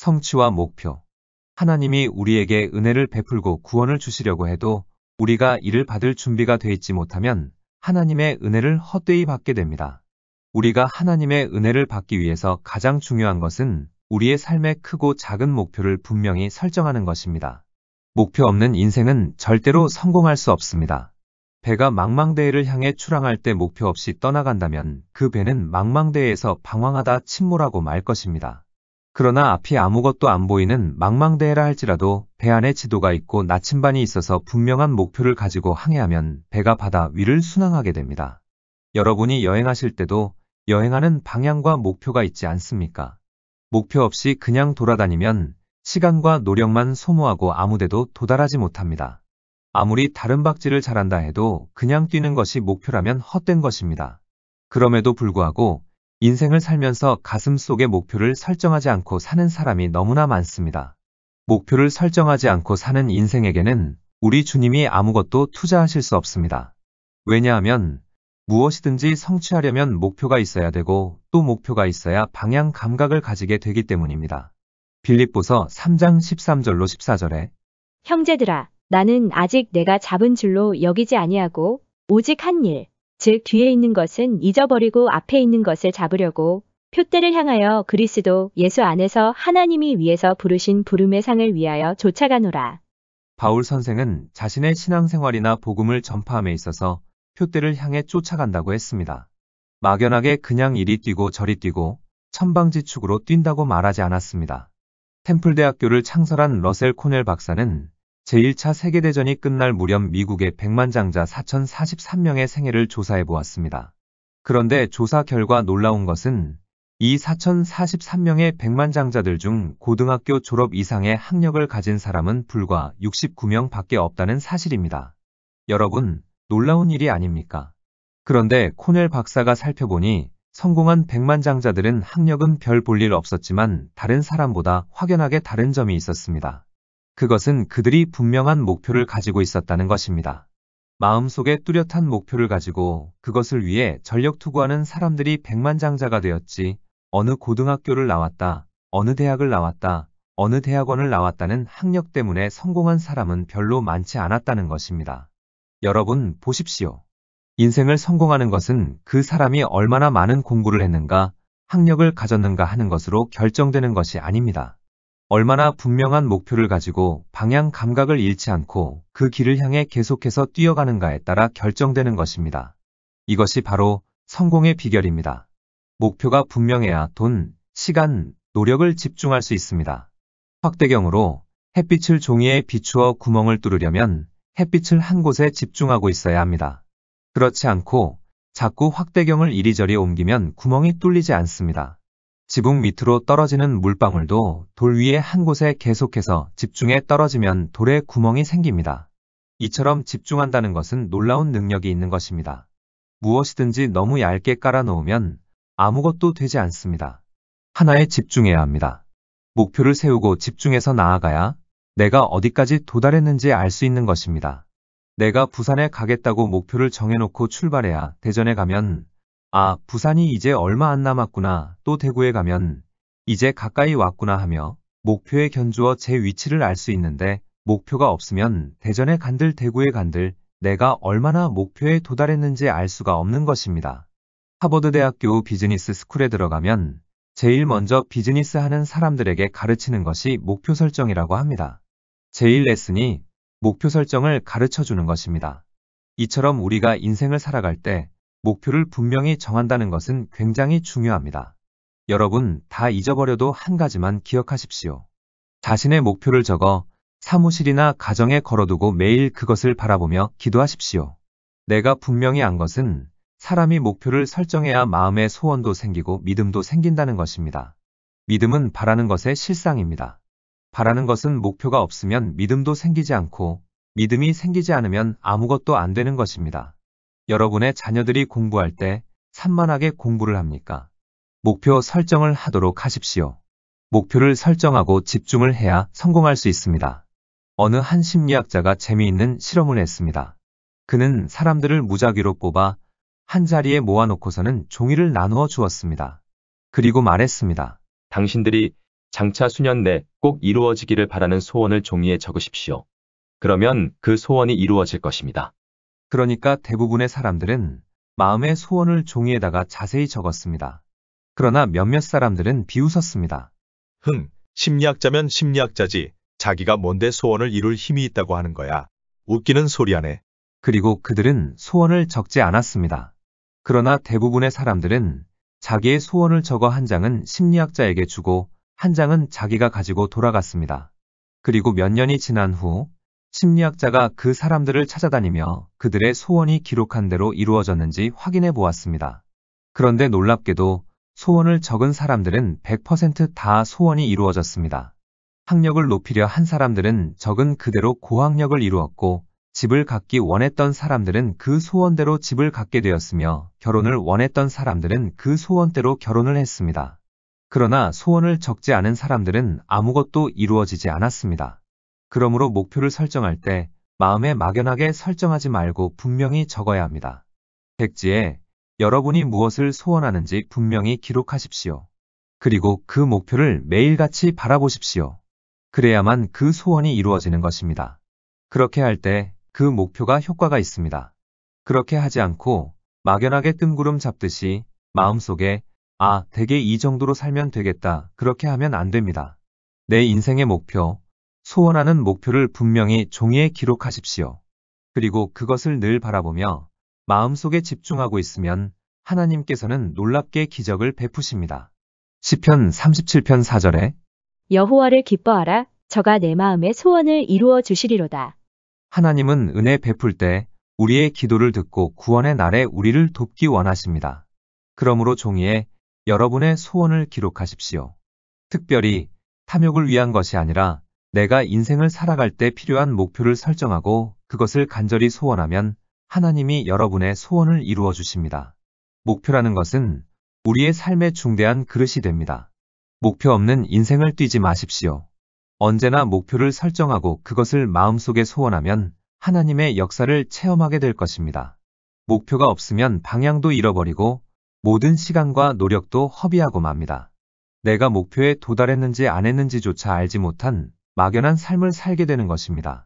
성취와 목표. 하나님이 우리에게 은혜를 베풀고 구원을 주시려고 해도 우리가 이를 받을 준비가 돼 있지 못하면 하나님의 은혜를 헛되이 받게 됩니다. 우리가 하나님의 은혜를 받기 위해서 가장 중요한 것은 우리의 삶의 크고 작은 목표를 분명히 설정하는 것입니다. 목표 없는 인생은 절대로 성공할 수 없습니다. 배가 망망대해를 향해 출항할 때 목표 없이 떠나간다면 그 배는 망망대해에서 방황하다 침몰하고 말 것입니다. 그러나 앞이 아무것도 안 보이는 망망대해라 할지라도 배 안에 지도가 있고 나침반이 있어서 분명한 목표를 가지고 항해하면 배가 바다 위를 순항하게 됩니다. 여러분이 여행하실 때도 여행하는 방향과 목표가 있지 않습니까? 목표 없이 그냥 돌아다니면 시간과 노력만 소모하고 아무데도 도달하지 못합니다. 아무리 다른박질을 잘한다 해도 그냥 뛰는 것이 목표라면 헛된 것입니다. 그럼에도 불구하고 인생을 살면서 가슴 속에 목표를 설정하지 않고 사는 사람이 너무나 많습니다. 목표를 설정하지 않고 사는 인생에게는 우리 주님이 아무것도 투자하실 수 없습니다. 왜냐하면 무엇이든지 성취하려면 목표가 있어야 되고 또 목표가 있어야 방향 감각을 가지게 되기 때문입니다. 빌립보서 3장 13절로 14절에 형제들아, 나는 아직 내가 잡은 줄로 여기지 아니하고 오직 한 일, 즉 뒤에 있는 것은 잊어버리고 앞에 있는 것을 잡으려고 표대를 향하여 그리스도 예수 안에서 하나님이 위에서 부르신 부름의 상을 위하여 쫓아가노라. 바울 선생은 자신의 신앙생활이나 복음을 전파함에 있어서 표대를 향해 쫓아간다고 했습니다. 막연하게 그냥 이리 뛰고 저리 뛰고 천방지축으로 뛴다고 말하지 않았습니다. 템플대학교를 창설한 러셀 코넬 박사는 제1차 세계대전이 끝날 무렵 미국의 백만장자 4,043명의 생애를 조사해 보았습니다. 그런데 조사 결과 놀라운 것은 이 4,043명의 백만장자들 중 고등학교 졸업 이상의 학력을 가진 사람은 불과 69명 밖에 없다는 사실입니다. 여러분, 놀라운 일이 아닙니까? 그런데 코넬 박사가 살펴보니 성공한 백만장자들은 학력은 별 볼 일 없었지만 다른 사람보다 확연하게 다른 점이 있었습니다. 그것은 그들이 분명한 목표를 가지고 있었다는 것입니다. 마음속에 뚜렷한 목표를 가지고 그것을 위해 전력 투구하는 사람들이 백만장자가 되었지, 어느 고등학교를 나왔다, 어느 대학을 나왔다, 어느 대학원을 나왔다는 학력 때문에 성공한 사람은 별로 많지 않았다는 것입니다. 여러분 보십시오. 인생을 성공하는 것은 그 사람이 얼마나 많은 공부를 했는가, 학력을 가졌는가 하는 것으로 결정되는 것이 아닙니다. 얼마나 분명한 목표를 가지고 방향 감각을 잃지 않고 그 길을 향해 계속해서 뛰어가는가에 따라 결정되는 것입니다. 이것이 바로 성공의 비결입니다. 목표가 분명해야 돈, 시간, 노력을 집중할 수 있습니다. 확대경으로 햇빛을 종이에 비추어 구멍을 뚫으려면 햇빛을 한 곳에 집중하고 있어야 합니다. 그렇지 않고 자꾸 확대경을 이리저리 옮기면 구멍이 뚫리지 않습니다. 지붕 밑으로 떨어지는 물방울도 돌 위에 한 곳에 계속해서 집중해 떨어지면 돌에 구멍이 생깁니다. 이처럼 집중한다는 것은 놀라운 능력이 있는 것입니다. 무엇이든지 너무 얇게 깔아놓으면 아무것도 되지 않습니다. 하나에 집중해야 합니다. 목표를 세우고 집중해서 나아가야 내가 어디까지 도달했는지 알 수 있는 것입니다. 내가 부산에 가겠다고 목표를 정해놓고 출발해야 대전에 가면 아, 부산이 이제 얼마 안 남았구나, 또 대구에 가면 이제 가까이 왔구나 하며 목표에 견주어 제 위치를 알 수 있는데 목표가 없으면 대전에 간들 대구에 간들 내가 얼마나 목표에 도달했는지 알 수가 없는 것입니다. 하버드 대학교 비즈니스 스쿨에 들어가면 제일 먼저 비즈니스 하는 사람들에게 가르치는 것이 목표 설정이라고 합니다. 제1레슨이 목표 설정을 가르쳐 주는 것입니다. 이처럼 우리가 인생을 살아갈 때 목표를 분명히 정한다는 것은 굉장히 중요합니다. 여러분 다 잊어버려도 한 가지만 기억하십시오. 자신의 목표를 적어 사무실이나 가정에 걸어두고 매일 그것을 바라보며 기도하십시오. 내가 분명히 안 것은 사람이 목표를 설정해야 마음의 소원도 생기고 믿음도 생긴다는 것입니다. 믿음은 바라는 것의 실상입니다. 바라는 것은 목표가 없으면 믿음도 생기지 않고 믿음이 생기지 않으면 아무것도 안 되는 것입니다. 여러분의 자녀들이 공부할 때 산만하게 공부를 합니까? 목표 설정을 하도록 하십시오. 목표를 설정하고 집중을 해야 성공할 수 있습니다. 어느 한 심리학자가 재미있는 실험을 했습니다. 그는 사람들을 무작위로 뽑아 한 자리에 모아놓고서는 종이를 나누어 주었습니다. 그리고 말했습니다. 당신들이 장차 수년 내 꼭 이루어지기를 바라는 소원을 종이에 적으십시오. 그러면 그 소원이 이루어질 것입니다. 그러니까 대부분의 사람들은 마음의 소원을 종이에다가 자세히 적었습니다. 그러나 몇몇 사람들은 비웃었습니다. 심리학자면 심리학자지. 자기가 뭔데 소원을 이룰 힘이 있다고 하는 거야. 웃기는 소리하네. 그리고 그들은 소원을 적지 않았습니다. 그러나 대부분의 사람들은 자기의 소원을 적어 한 장은 심리학자에게 주고 한 장은 자기가 가지고 돌아갔습니다. 그리고 몇 년이 지난 후 심리학자가 그 사람들을 찾아다니며 그들의 소원이 기록한 대로 이루어졌는지 확인해 보았습니다. 그런데 놀랍게도 소원을 적은 사람들은 100%다 소원이 이루어졌습니다. 학력을 높이려 한 사람들은 적은 그대로 고학력을 이루었고, 집을 갖기 원했던 사람들은 그 소원대로 집을 갖게 되었으며, 결혼을 원했던 사람들은 그 소원대로 결혼을 했습니다. 그러나 소원을 적지 않은 사람들은 아무것도 이루어지지 않았습니다. 그러므로 목표를 설정할 때 마음에 막연하게 설정하지 말고 분명히 적어야 합니다. 백지에 여러분이 무엇을 소원하는지 분명히 기록하십시오. 그리고 그 목표를 매일같이 바라보십시오. 그래야만 그 소원이 이루어지는 것입니다. 그렇게 할 때 그 목표가 효과가 있습니다. 그렇게 하지 않고 막연하게 뜬구름 잡듯이 마음속에 대게 이 정도로 살면 되겠다, 그렇게 하면 안 됩니다. 내 인생의 목표, 소원하는 목표를 분명히 종이에 기록하십시오. 그리고 그것을 늘 바라보며 마음속에 집중하고 있으면 하나님께서는 놀랍게 기적을 베푸십니다. 시편 37편 4절에 여호와를 기뻐하라. 저가 내 마음의 소원을 이루어 주시리로다. 하나님은 은혜 베풀 때 우리의 기도를 듣고 구원의 날에 우리를 돕기 원하십니다. 그러므로 종이에 여러분의 소원을 기록하십시오. 특별히 탐욕을 위한 것이 아니라 내가 인생을 살아갈 때 필요한 목표를 설정하고 그것을 간절히 소원하면 하나님이 여러분의 소원을 이루어 주십니다. 목표라는 것은 우리의 삶의 중대한 그릇이 됩니다. 목표 없는 인생을 뛰지 마십시오. 언제나 목표를 설정하고 그것을 마음속에 소원하면 하나님의 역사를 체험하게 될 것입니다. 목표가 없으면 방향도 잃어버리고 모든 시간과 노력도 허비하고 맙니다. 내가 목표에 도달했는지 안 했는지조차 알지 못한 막연한 삶을 살게 되는 것입니다.